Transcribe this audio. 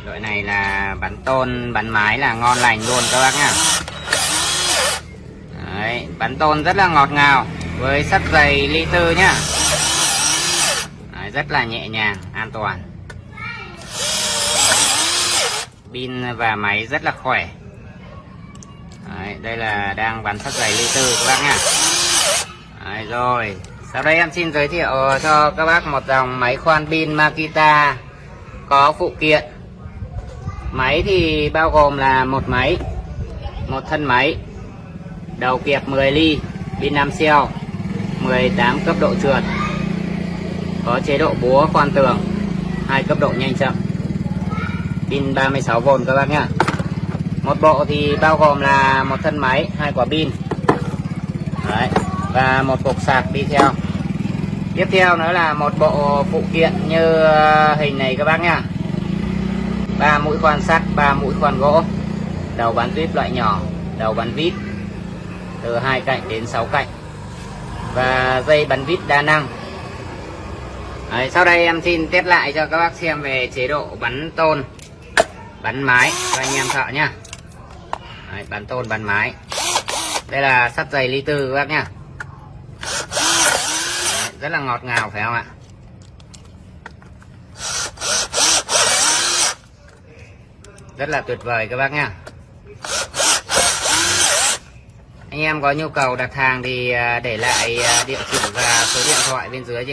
Loại này là bắn tôn, bắn mái là ngon lành luôn các bác nhá. Đấy, bắn tôn rất là ngọt ngào với sắt dày ly tư nhá. Đấy, rất là nhẹ nhàng, an toàn. Pin và máy rất là khỏe. Đấy, đây là đang bắn sắt dày ly tư các bác nhá. Đấy, rồi sau đây em xin giới thiệu cho các bác một dòng máy khoan pin Makita có phụ kiện. Máy thì bao gồm là một máy, một thân máy, đầu kiệp 10 ly, pin 5 cell, 18 cấp độ trượt, có chế độ búa khoan tường, 2 cấp độ nhanh chậm, pin 36V các bác nhá. Một bộ thì bao gồm là một thân máy, 2 quả pin. Đấy, và một cục sạc đi theo. Tiếp theo nữa là một bộ phụ kiện như hình này các bác nhá. 3 mũi khoan sắt, 3 mũi khoan gỗ, đầu bắn vít loại nhỏ, đầu bắn vít từ 2 cạnh đến 6 cạnh, và dây bắn vít đa năng. Đấy, sau đây em xin test lại cho các bác xem về chế độ bắn tôn, bắn mái cho anh em thợ nhá. Đấy, bắn tôn, bắn mái. Đây là sắt dày ly tư các bác nhá. Đấy, rất là ngọt ngào phải không ạ? Rất là tuyệt vời các bác nhá. Anh em có nhu cầu đặt hàng thì để lại địa chỉ và số điện thoại bên dưới.